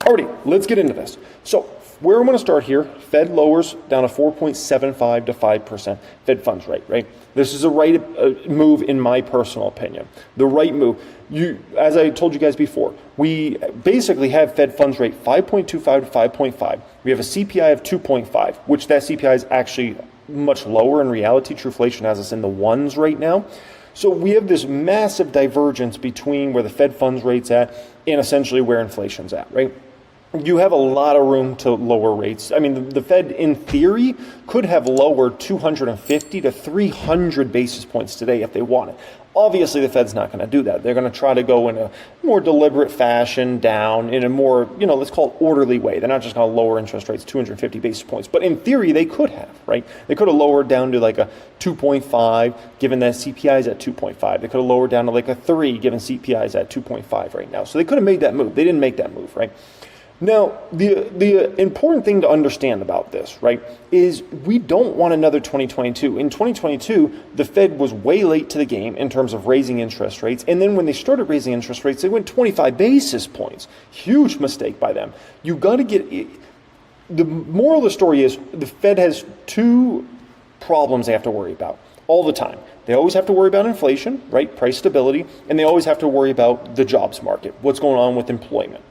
Alrighty, let's get into this. So where I'm going to start here, Fed lowers down to 4.75 to 5% Fed funds rate, right? This is a right move in my personal opinion. The right move. As I told you guys before, we basically have Fed funds rate 5.25 to 5.5. We have a CPI of 2.5, which that CPI is actually much lower in reality. Truflation has us in the ones right now. So we have this massive divergence between where the Fed funds rate's at and essentially where inflation's at, right? You have a lot of room to lower rates. I mean, the Fed, in theory, could have lowered 250 to 300 basis points today if they wanted. Obviously, the Fed's not going to do that. They're going to try to go in a more deliberate fashion down in a more, let's call it orderly way. They're not just going to lower interest rates 250 basis points. But in theory, they could have, right? They could have lowered down to like a 2.5, given that CPI is at 2.5. They could have lowered down to like a 3, given CPI is at 2.5 right now. So they could have made that move. They didn't make that move, right? Now, the important thing to understand about this, right, is we don't want another 2022. In 2022, the Fed was way late to the game in terms of raising interest rates. And then when they started raising interest rates, they went 25 basis points. Huge mistake by them. You got to get... The moral of the story is the Fed has two problems they have to worry about all the time. They always have to worry about inflation, right, price stability, and they always have to worry about the jobs market, what's going on with employment.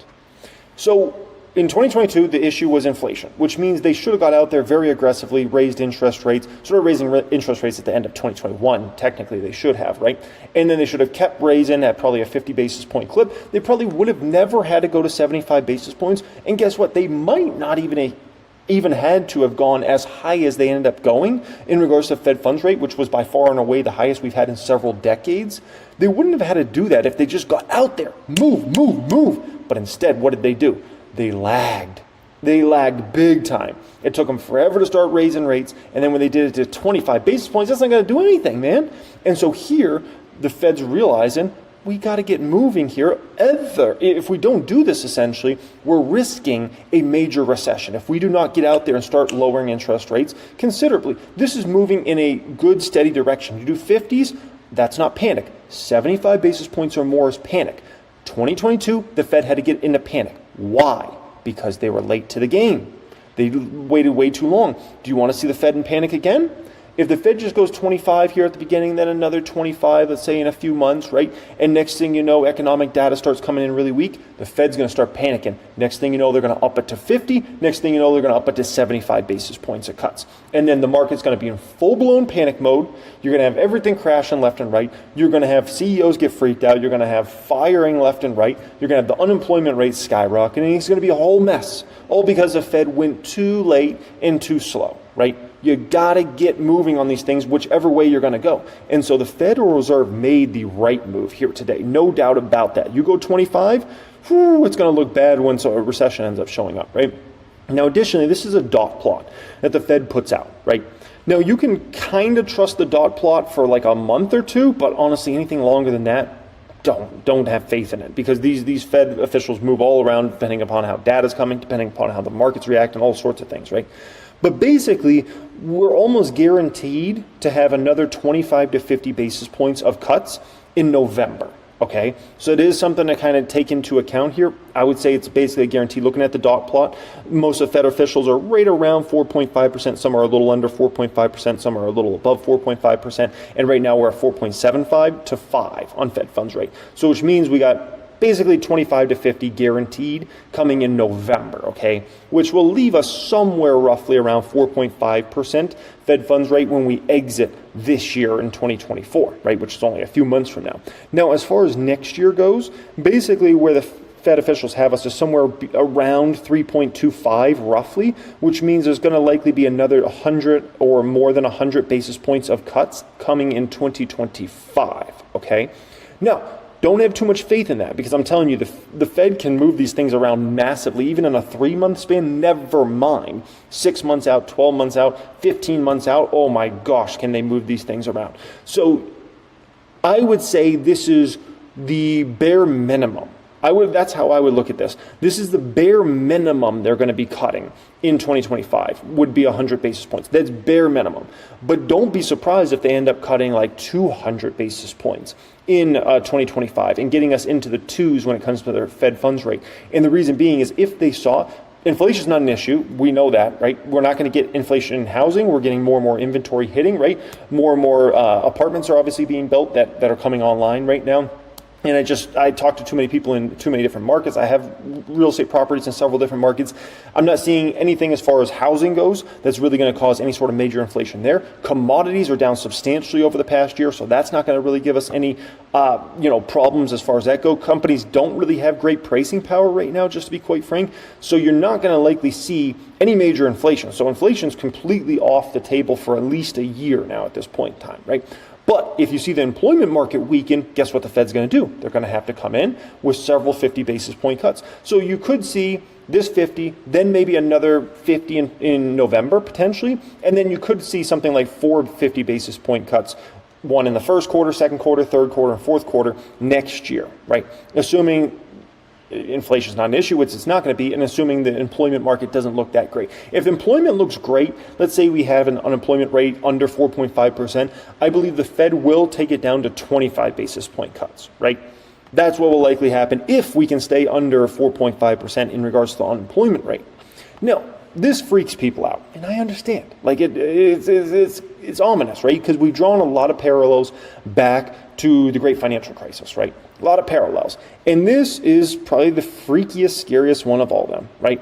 So in 2022, the issue was inflation, which means they should have got out there very aggressively, raised interest rates, started raising interest rates at the end of 2021. Technically, they should have, right? And then they should have kept raising at probably a 50 basis point clip. They probably would have never had to go to 75 basis points. And guess what? They might not even had to have gone as high as they ended up going in regards to Fed funds rate, which was by far and away the highest we've had in several decades. They wouldn't have had to do that if they just got out there, move. But instead, what did they do? They lagged. They lagged big time. It took them forever to start raising rates. And then when they did it to 25 basis points, that's not going to do anything, man. And so here, the Fed's realizing we got to get moving here. If we don't do this, essentially, we're risking a major recession. If we do not get out there and start lowering interest rates considerably, this is moving in a good, steady direction. You do 50s, that's not panic. 75 basis points or more is panic. 2022, the Fed had to get into panic. Why? Because they were late to the game. They waited way too long. Do you want to see the Fed in panic again? If the Fed just goes 25 here at the beginning, then another 25, let's say in a few months, right? And next thing you know, economic data starts coming in really weak, the Fed's going to start panicking. Next thing you know, they're going to up it to 50. Next thing you know, they're going to up it to 75 basis points of cuts. And then the market's going to be in full-blown panic mode. You're going to have everything crashing left and right. You're going to have CEOs get freaked out. You're going to have firing left and right. You're going to have the unemployment rate skyrocketing. It's going to be a whole mess, all because the Fed went too late and too slow, right? You got to get moving on these things, whichever way you're going to go. And so the Federal Reserve made the right move here today. No doubt about that. You go 25, it's going to look bad once a recession ends up showing up, right? Now, additionally, this is a dot plot that the Fed puts out, right? Now, you can kind of trust the dot plot for like a month or two, but honestly, anything longer than that, don't have faith in it, because these Fed officials move all around depending upon how data's coming, depending upon how the markets react, and all sorts of things, right? But basically, we're almost guaranteed to have another 25 to 50 basis points of cuts in November, okay? So it is something to kind of take into account here. I would say it's basically a guarantee. Looking at the dot plot, most of Fed officials are right around 4.5%. Some are a little under 4.5%. Some are a little above 4.5%. And right now we're at 4.75 to 5 on Fed funds rate. So which means we got basically 25 to 50 guaranteed coming in November, okay? Which will leave us somewhere roughly around 4.5% Fed funds rate when we exit this year in 2024, right? Which is only a few months from now. Now, as far as next year goes, basically where the Fed officials have us is somewhere around 3.25 roughly, which means there's going to likely be another 100 or more than 100 basis points of cuts coming in 2025, okay? Now, don't have too much faith in that, because I'm telling you, the Fed can move these things around massively, even in a 3-month span, never mind 6 months out, 12 months out, 15 months out. Oh my gosh, can they move these things around? So I would say this is the bare minimum That's how I would look at this. This is the bare minimum they're going to be cutting in 2025, would be 100 basis points. That's bare minimum. But don't be surprised if they end up cutting like 200 basis points in 2025 and getting us into the twos when it comes to their Fed funds rate. And the reason being is if they saw inflation is not an issue. We know that, right? We're not going to get inflation in housing. We're getting more and more inventory hitting, right? More and more apartments are obviously being built that are coming online right now. And I talked to too many people in too many different markets. I have real estate properties in several different markets. I'm not seeing anything as far as housing goes that's really going to cause any sort of major inflation there. Commodities are down substantially over the past year, so that's not going to really give us any problems as far as that go. Companies don't really have great pricing power right now, just to be quite frank. So you're not going to likely see any major inflation. So inflation's completely off the table for at least a year now at this point in time, right? But if you see the employment market weaken, guess what the Fed's going to do? They're going to have to come in with several 50 basis point cuts. So you could see this 50, then maybe another 50 in November potentially, and then you could see something like 4 50 basis point cuts, one in the first quarter, second quarter, third quarter, and fourth quarter next year, right? Assuming inflation is not an issue, which it's not going to be, and assuming the employment market doesn't look that great. If employment looks great, let's say we have an unemployment rate under 4.5%, I believe the Fed will take it down to 25 basis point cuts, right? That's what will likely happen if we can stay under 4.5% in regards to the unemployment rate. Now, this freaks people out, and I understand. Like it's ominous, right? Because we've drawn a lot of parallels back to the great financial crisis, right? A lot of parallels. And this is probably the freakiest, scariest one of all of them, right?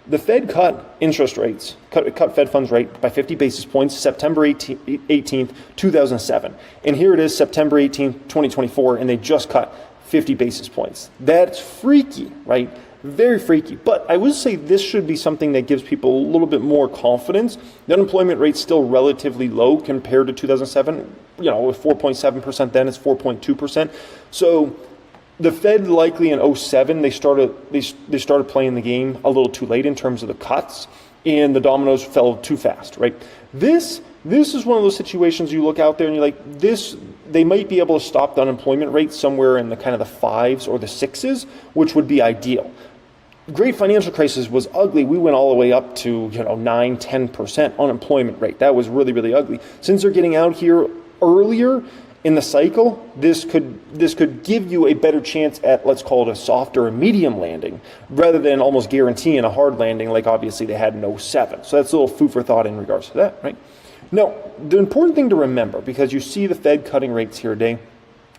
The Fed cut interest rates, cut Fed funds rate by 50 basis points September 18th, 2007. And here it is, September 18th, 2024, and they just cut 50 basis points. That's freaky, right? Very freaky. But I would say this should be something that gives people a little bit more confidence. The unemployment rate's still relatively low compared to 2007. With 4.7% then, it's 4.2%. So the Fed likely in 07, they started playing the game a little too late in terms of the cuts, and the dominoes fell too fast, right? This is one of those situations you look out there and you're like, they might be able to stop the unemployment rate somewhere in the kind of the 5s or the 6s, which would be ideal. Great financial crisis was ugly. We went all the way up to 9, 10% unemployment rate. That was really, really ugly. Since they're getting out here earlier in the cycle, this could give you a better chance at, let's call it a soft or a medium landing, rather than almost guaranteeing a hard landing like obviously they had in 07. So that's a little food for thought in regards to that, right? Now, the important thing to remember, because you see the Fed cutting rates here today,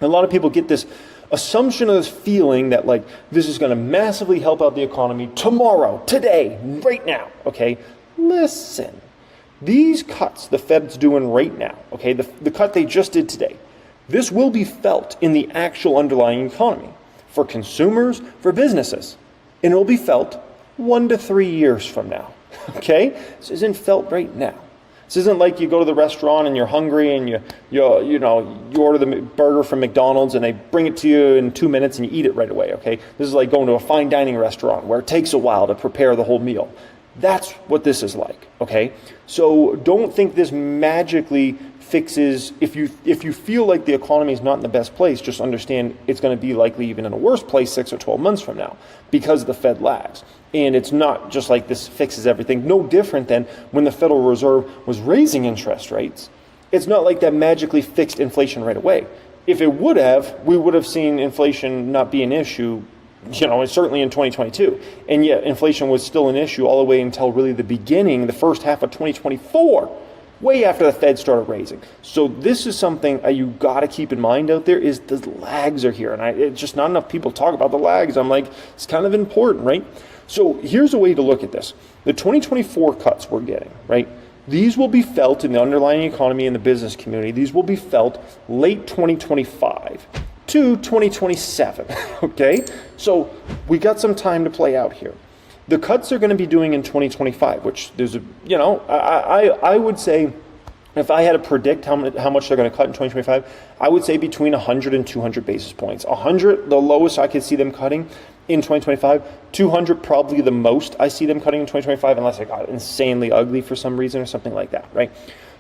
a lot of people get this assumption of this feeling that like this is going to massively help out the economy tomorrow, today, right now, okay? Listen, these cuts the Fed's doing right now, okay, the cut they just did today, this will be felt in the actual underlying economy for consumers, for businesses, and it will be felt 1 to 3 years from now, okay? This isn't felt right now. This isn't like you go to the restaurant and you're hungry and you order the burger from McDonald's and they bring it to you in 2 minutes and you eat it right away, okay? This is like going to a fine dining restaurant where it takes a while to prepare the whole meal. That's what this is like, okay? So don't think this magically fixes, if you feel like the economy is not in the best place, just understand it's going to be likely even in a worse place 6 or 12 months from now because the Fed lags. And it's not just like this fixes everything. No different than when the Federal Reserve was raising interest rates. It's not like that magically fixed inflation right away. If it would have, we would have seen inflation not be an issue, certainly in 2022. And yet inflation was still an issue all the way until really the beginning, the first half of 2024, way after the Fed started raising. So this is something you got to keep in mind out there is the lags are here. And it's just not enough people talk about the lags. I'm like, it's kind of important, right? So here's a way to look at this. The 2024 cuts we're getting, right? These will be felt in the underlying economy and the business community. These will be felt late 2025 to 2027, okay? So we got some time to play out here. The cuts they're going to be doing in 2025, which there's I would say, if I had to predict how much they're going to cut in 2025, I would say between 100 and 200 basis points. 100, the lowest I could see them cutting in 2025. 200, probably the most I see them cutting in 2025, unless it got insanely ugly for some reason or something like that, right?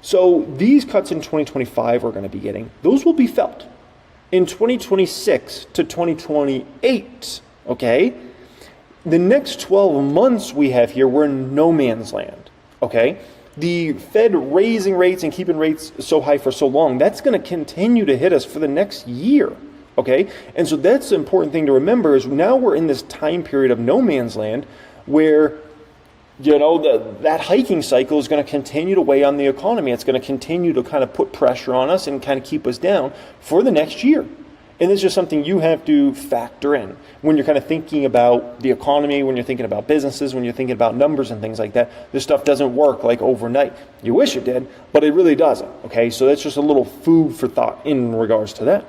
So these cuts in 2025 we're going to be getting, those will be felt. In 2026 to 2028, okay? The next 12 months we have here, we're in no man's land, okay? The Fed raising rates and keeping rates so high for so long, that's going to continue to hit us for the next year, okay? And so that's the important thing to remember is now we're in this time period of no man's land where, you know, that hiking cycle is going to continue to weigh on the economy. It's going to continue to kind of put pressure on us and kind of keep us down for the next year. And it's just something you have to factor in when you're kind of thinking about the economy, when you're thinking about businesses, when you're thinking about numbers and things like that. This stuff doesn't work like overnight. You wish it did, but it really doesn't. Okay, so that's just a little food for thought in regards to that.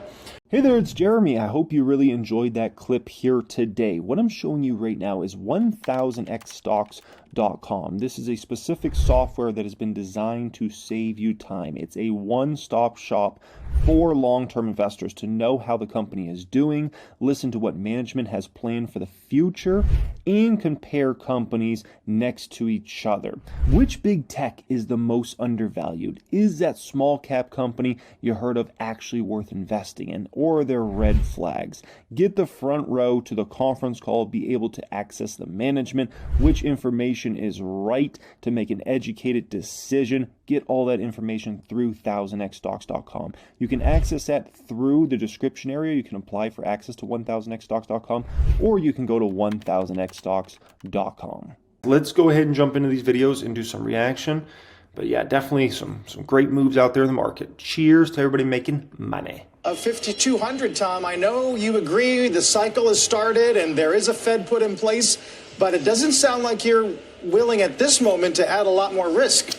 Hey there, it's Jeremy. I hope you really enjoyed that clip here today. What I'm showing you right now is 1000xstocks.com. This is a specific software that has been designed to save you time. It's a one-stop shop for long-term investors to know how the company is doing, listen to what management has planned for the future, and compare companies next to each other. Which big tech is the most undervalued? Is that small cap company you heard of actually worth investing in? Or are there red flags? Get the front row to the conference call, be able to access the management, which information is right to make an educated decision. Get all that information through 1000xstocks.com. You can access that through the description area. You can apply for access to 1000xstocks.com, or you can go to 1000xstocks.com. Let's go ahead and jump into these videos and do some reaction. But yeah, definitely some great moves out there in the market. Cheers to everybody making money. 5,200, Tom. I know you agree the cycle has started and there is a Fed put in place, but it doesn't sound like you're willing at this moment to add a lot more risk.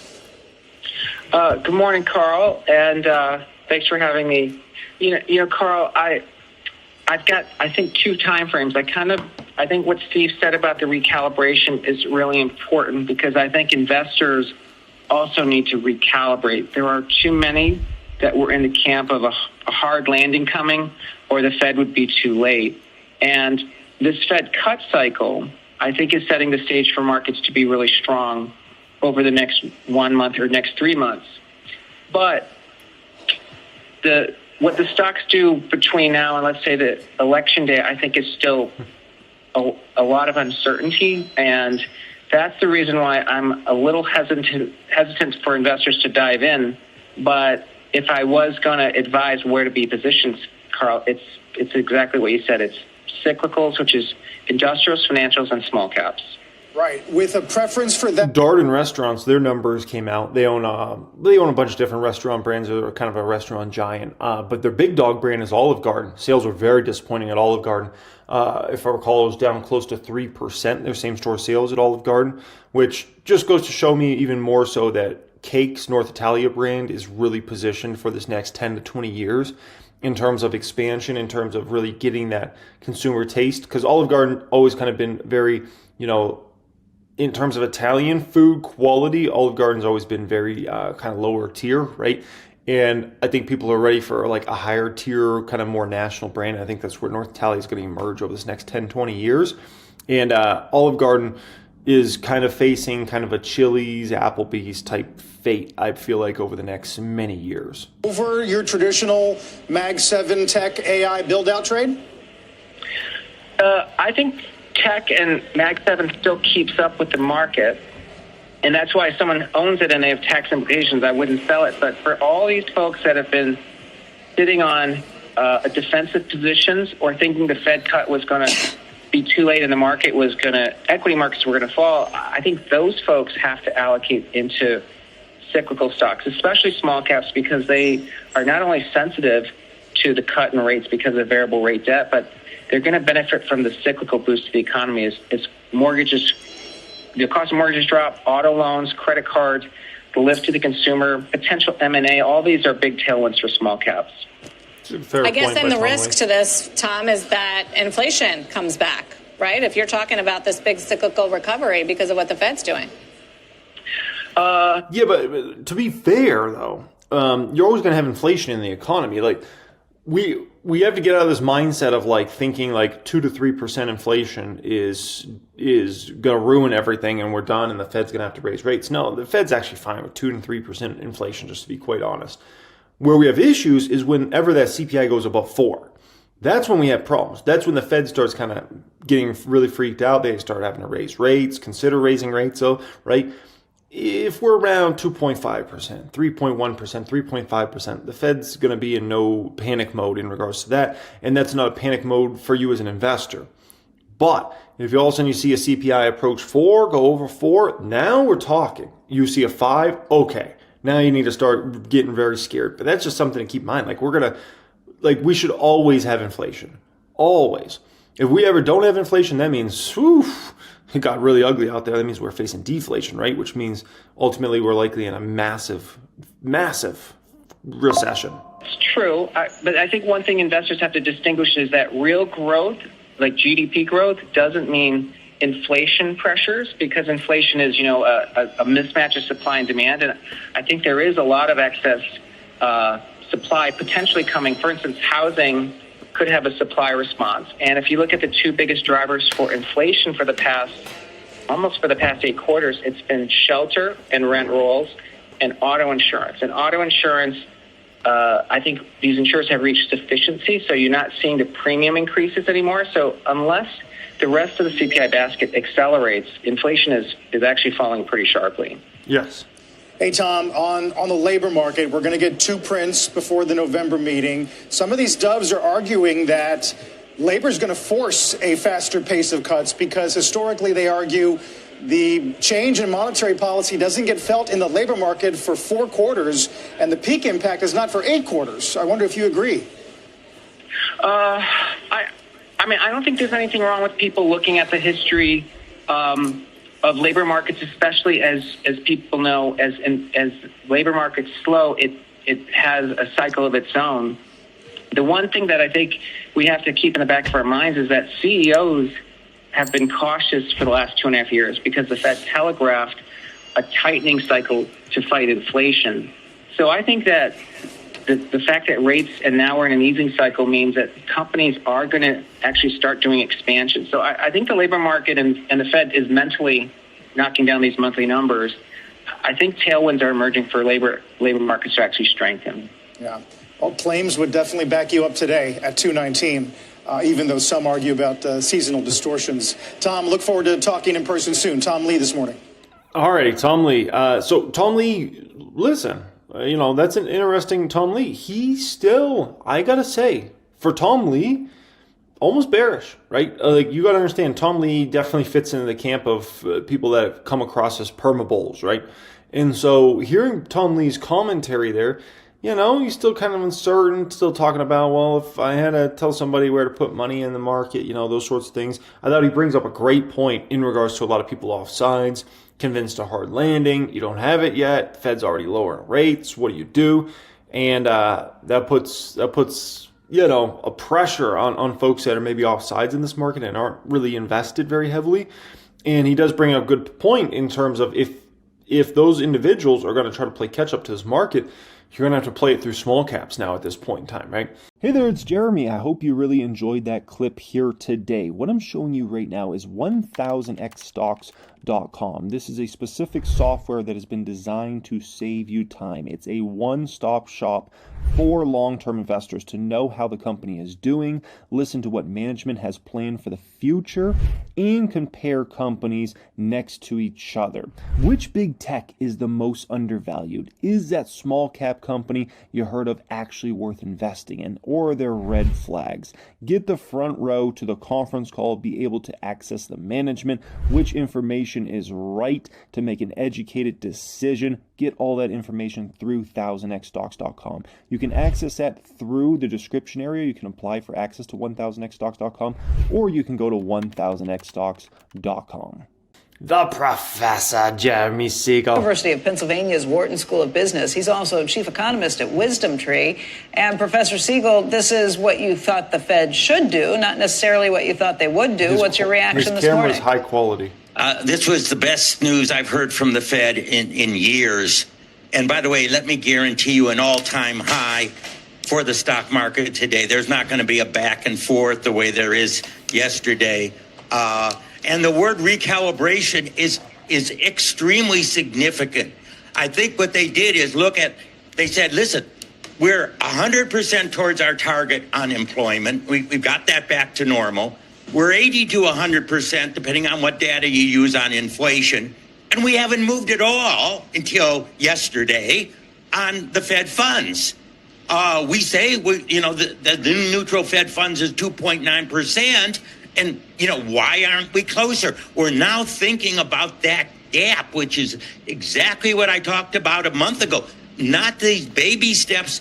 Good morning, Carl, and thanks for having me. You know, Carl, I've got, I think, two time frames. I think what Steve said about the recalibration is really important because I think investors also need to recalibrate. There are too many that were in the camp of a hard landing coming, or the Fed would be too late. And this Fed cut cycle, I think, is setting the stage for markets to be really strong over the next 1 month or next 3 months. But what the stocks do between now and, let's say, the election day, I think is still a lot of uncertainty. And that's the reason why I'm a little hesitant for investors to dive in. But if I was going to advise where to be positioned, Carl, it's exactly what you said. It's cyclicals, which is industrials, financials, and small caps. Right, with a preference for that. Darden Restaurants, their numbers came out. They own a bunch of different restaurant brands. They're kind of a restaurant giant. But their big dog brand is Olive Garden. Sales were very disappointing at Olive Garden. If I recall, it was down close to 3%, their same-store sales at Olive Garden, which just goes to show me even more so that Cake's North Italia brand is really positioned for this next 10 to 20 years in terms of expansion, in terms of really getting that consumer taste. Because Olive Garden always kind of been very, you know, in terms of Italian food quality, Olive Garden's always been very kind of lower tier, right? And I think people are ready for like a higher tier, kind of more national brand. I think that's where North Italia is going to emerge over this next 10, 20 years. And Olive Garden is kind of facing kind of a Chili's, Applebee's type fate, I feel like, over the next many years. Over your traditional Mag 7 tech AI build-out trade? I think tech and Mag 7 still keeps up with the market, and that's why someone owns it and they have tax implications. I wouldn't sell it. But for all these folks that have been sitting on defensive positions or thinking the Fed cut was going to be too late and the market was going to, equity markets were going to fall, I think those folks have to allocate into cyclical stocks, especially small caps, because they are not only sensitive to the cut in rates because of variable rate debt, but they're going to benefit from the cyclical boost to the economy as mortgages, the cost of mortgages drop, auto loans, credit cards, the lift to the consumer, potential M&A. All these are big tailwinds for small caps. I guess then the risk to this, Tom, is that inflation comes back, right? If you're talking about this big cyclical recovery because of what the Fed's doing. Yeah, but to be fair, though, you're always going to have inflation in the economy. Like, we have to get out of this mindset of like thinking like 2 to 3% inflation is going to ruin everything and we're done and the Fed's going to have to raise rates. No, the Fed's actually fine with 2 to 3% inflation, just to be quite honest. Where we have issues is whenever that CPI goes above 4. That's when we have problems. That's when the Fed starts kind of getting really freaked out. They start having to raise rates, consider raising rates. So, right, if we're around 2.5%, 3.1%, 3.5%, the Fed's going to be in no panic mode in regards to that. And that's not a panic mode for you as an investor. But if all of a sudden you see a CPI approach 4, go over 4, now we're talking. You see a 5, okay. Now you need to start getting very scared. But that's just something to keep in mind. We should always have inflation. Always. If we ever don't have inflation, that means, it got really ugly out there. That means we're facing deflation, right? Which means ultimately we're likely in a massive, massive recession. It's true. But I think one thing investors have to distinguish is that real growth, like GDP growth, doesn't mean inflation pressures, because inflation is, a mismatch of supply and demand. And I think there is a lot of excess supply potentially coming. For instance, housing could have a supply response. And if you look at the two biggest drivers for inflation for the past 8 quarters, it's been shelter and rent rolls and auto insurance. And auto insurance, I think these insurers have reached sufficiency, so you're not seeing the premium increases anymore. So unless the rest of the CPI basket accelerates, inflation is actually falling pretty sharply. Yes. Hey, Tom, on the labor market, we're going to get 2 prints before the November meeting. Some of these doves are arguing that labor is going to force a faster pace of cuts because historically they argue the change in monetary policy doesn't get felt in the labor market for 4 quarters, and the peak impact is not for 8 quarters. I wonder if you agree. I don't think there's anything wrong with people looking at the history of labor markets, especially as people know, as labor markets slow, it has a cycle of its own. The one thing that I think we have to keep in the back of our minds is that CEOs have been cautious for the last 2.5 years because the Fed telegraphed a tightening cycle to fight inflation. So I think that the fact that rates and now we're in an easing cycle means that companies are going to actually start doing expansion. So I think the labor market and the Fed is mentally knocking down these monthly numbers. I think tailwinds are emerging for labor markets to actually strengthen. Yeah. Well, claims would definitely back you up today at 219, even though some argue about seasonal distortions. Tom, look forward to talking in person soon. Tom Lee this morning. All right, Tom Lee. So Tom Lee, listen, that's an interesting Tom Lee. He's still, I got to say, for Tom Lee, almost bearish, right? You got to understand, Tom Lee definitely fits into the camp of people that have come across as perma bulls, right? And so hearing Tom Lee's commentary there, he's still kind of uncertain, still talking about, well, if I had to tell somebody where to put money in the market, those sorts of things. I thought he brings up a great point in regards to a lot of people off sides, convinced a hard landing. You don't have it yet. Fed's already lowering rates. What do you do? And that puts a pressure on folks that are maybe off sides in this market and aren't really invested very heavily. And he does bring up a good point in terms of if those individuals are going to try to play catch up to this market, you're going to have to play it through small caps now at this point in time, right? Hey there, it's Jeremy. I hope you really enjoyed that clip here today. What I'm showing you right now is 1000xstocks.com. This is a specific software that has been designed to save you time. It's a one-stop shop for long-term investors to know how the company is doing, listen to what management has planned for the future, and compare companies next to each other. Which big tech is the most undervalued? Is that small cap company you heard of actually worth investing in? Or are there red flags? Get the front row to the conference call, be able to access the management, which information is right to make an educated decision. Get all that information through 1000xstocks.com. You can access that through the description area. You can apply for access to 1000xstocks.com, or you can go to 1000xstocks.com. The Professor Jeremy Siegel. University of Pennsylvania's Wharton School of Business. He's also chief economist at Wisdom Tree. And Professor Siegel, this is what you thought the Fed should do, not necessarily what you thought they would do. What's your reaction this morning? His camera's high quality. This was the best news I've heard from the Fed in years. And by the way, let me guarantee you an all-time high for the stock market today. There's not going to be a back and forth the way there is yesterday. And the word recalibration is extremely significant. I think what they did is they said, listen, we're 100% towards our target unemployment. We've got that back to normal. We're 80 to 100%, depending on what data you use on inflation. And we haven't moved at all until yesterday on the Fed funds. We say, the neutral Fed funds is 2.9%. And, why aren't we closer? We're now thinking about that gap, which is exactly what I talked about a month ago. Not these baby steps.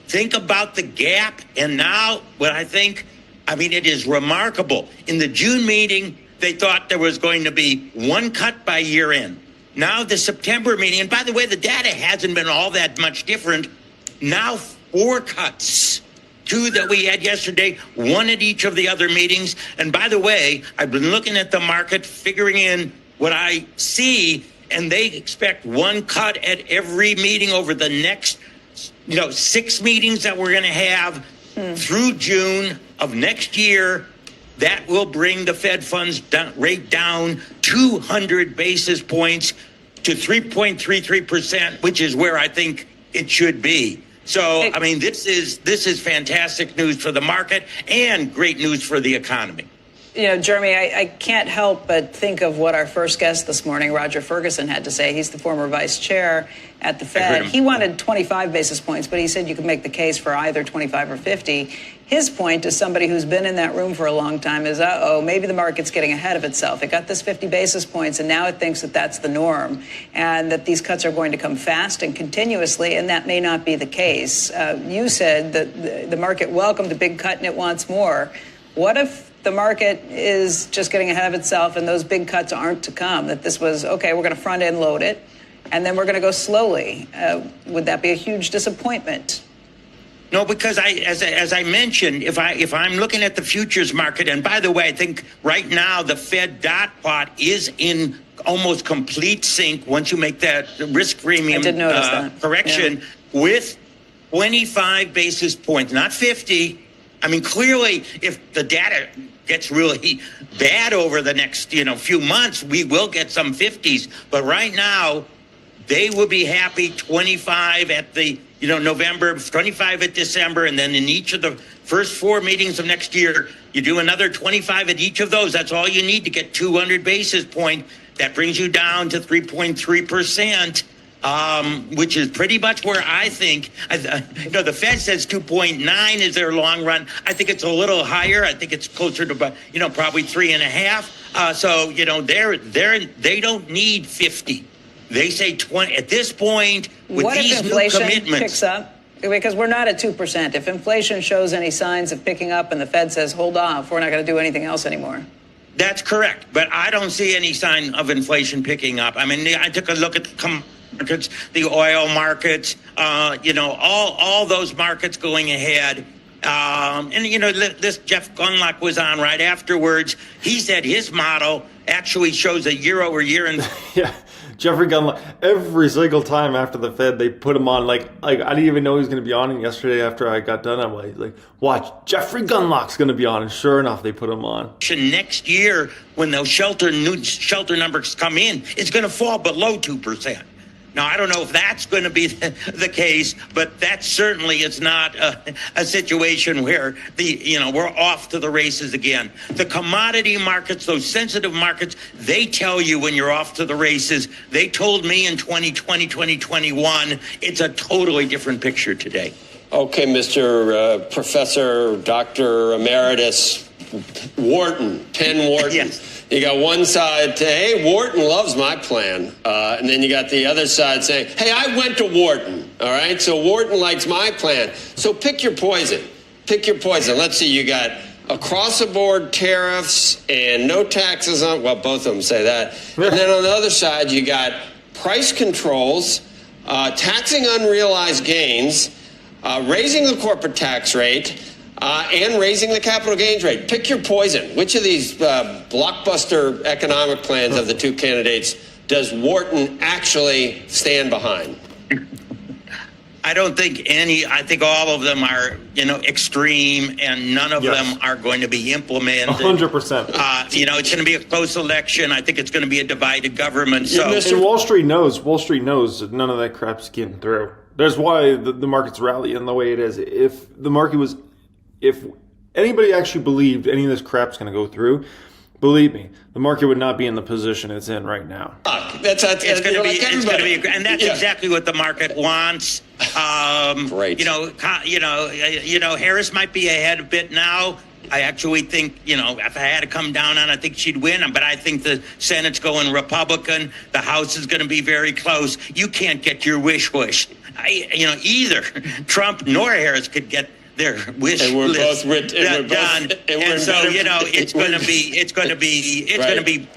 Think about the gap. And now it is remarkable. In the June meeting, they thought there was going to be one cut by year end. Now the September meeting, and by the way, the data hasn't been all that much different. Now 4 cuts. 2 that we had yesterday, 1 at each of the other meetings. And by the way, I've been looking at the market, figuring in what I see, and they expect 1 cut at every meeting over the next, 6 meetings that we're going to have through June of next year. That will bring the Fed funds rate down 200 basis points to 3.33%, which is where I think it should be. So, this is fantastic news for the market and great news for the economy. Jeremy, I can't help but think of what our first guest this morning, Roger Ferguson, had to say. He's the former vice chair at the Fed. He wanted 25 basis points, but he said you could make the case for either 25 or 50. His point, as somebody who's been in that room for a long time, is, maybe the market's getting ahead of itself. It got this 50 basis points, and now it thinks that that's the norm, and that these cuts are going to come fast and continuously, and that may not be the case. You said that the market welcomed a big cut and it wants more. What if the market is just getting ahead of itself and those big cuts aren't to come, that this was, okay, we're going to front end load it, and then we're going to go slowly? Would that be a huge disappointment? No, because as I mentioned, if I'm looking at the futures market, and by the way, I think right now the Fed dot plot is in almost complete sync once you make that risk premium correction with 25 basis points, not 50. Clearly, if the data gets really bad over the next, few months, we will get some 50s. But right now, they will be happy 25 at the, November, 25 at December, and then in each of the first 4 meetings of next year, you do another 25 at each of those. That's all you need to get 200 basis point. That brings you down to 3.3%. Which is pretty much where I think, the Fed says 2.9 is their long run. I think it's a little higher. I think it's closer to about, probably 3.5. So, they don't need 50. They say 20 at this point with what these if inflation new commitments. Picks up? Because we're not at 2%. If inflation shows any signs of picking up and the Fed says, hold off, we're not going to do anything else anymore. That's correct. But I don't see any sign of inflation picking up. I took a look at the markets, the oil markets, all those markets going ahead. This Jeff Gundlach was on right afterwards. He said his model actually shows a year over year. Yeah, Jeffrey Gundlach, every single time after the Fed, they put him on. Like I didn't even know he was going to be on. And yesterday after I got done, I'm like, watch, Jeffrey Gundlach's going to be on. And sure enough, they put him on. Next year, when those shelter numbers come in, it's going to fall below 2%. Now, I don't know if that's going to be the case, but that certainly is not a situation where we're off to the races again. The commodity markets, those sensitive markets, they tell you when you're off to the races. They told me in 2020, 2021, it's a totally different picture today. Okay, Mr. Professor, Dr. Emeritus Wharton, Penn Wharton. Yes. You got one side saying, hey, Wharton loves my plan. And then you got the other side saying, hey, I went to Wharton. All right, so Wharton likes my plan. So pick your poison. Pick your poison. Let's see, you got across-the-board tariffs and no taxes on, well, both of them say that. And then on the other side, you got price controls, taxing unrealized gains, raising the corporate tax rate, and raising the capital gains rate. Pick your poison. Which of these blockbuster economic plans of the two candidates does Wharton actually stand behind? I don't think any. I think all of them are, extreme, and none of them are going to be implemented. 100%. It's going to be a close election. I think it's going to be a divided government. So, and Wall Street knows that none of that crap's getting through. There's why the market's rallying the way it is. If anybody actually believed any of this crap's going to go through, believe me, the market would not be in the position it's in right now. It's going to be, and that's exactly what the market wants. Right. Harris might be ahead a bit now. I actually think, if I had to come down on, I think she'd win. But I think the Senate's going Republican. The House is going to be very close. You can't get your wish. Either Trump nor Harris could get their wish and we're list both done. And so, it's going to be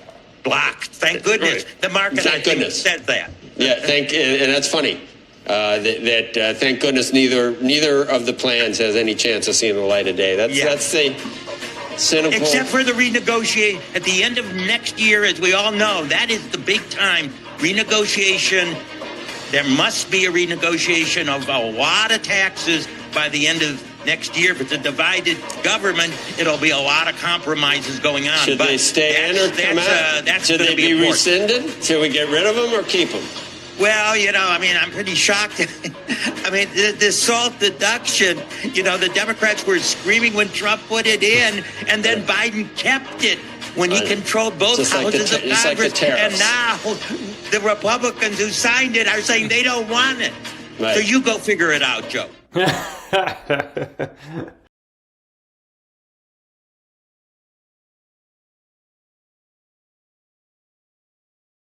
blocked. Thank goodness. Right. The market, Thank goodness. said that. Yeah, and that's funny. Thank goodness neither of the plans has any chance of seeing the light of day. That's the cynical. Except for the renegotiate at the end of next year, as we all know, that is the big time renegotiation. There must be a renegotiation of a lot of taxes by the end of next year. If it's a divided government, it'll be a lot of compromises going on. Should they stay in or come out? Should they be rescinded? Should we get rid of them or keep them? Well, I'm pretty shocked. The SALT deduction, the Democrats were screaming when Trump put it in, and then Biden kept it when he controlled both houses of Congress. And now the Republicans who signed it are saying they don't want it. Right. So you go figure it out, Joe.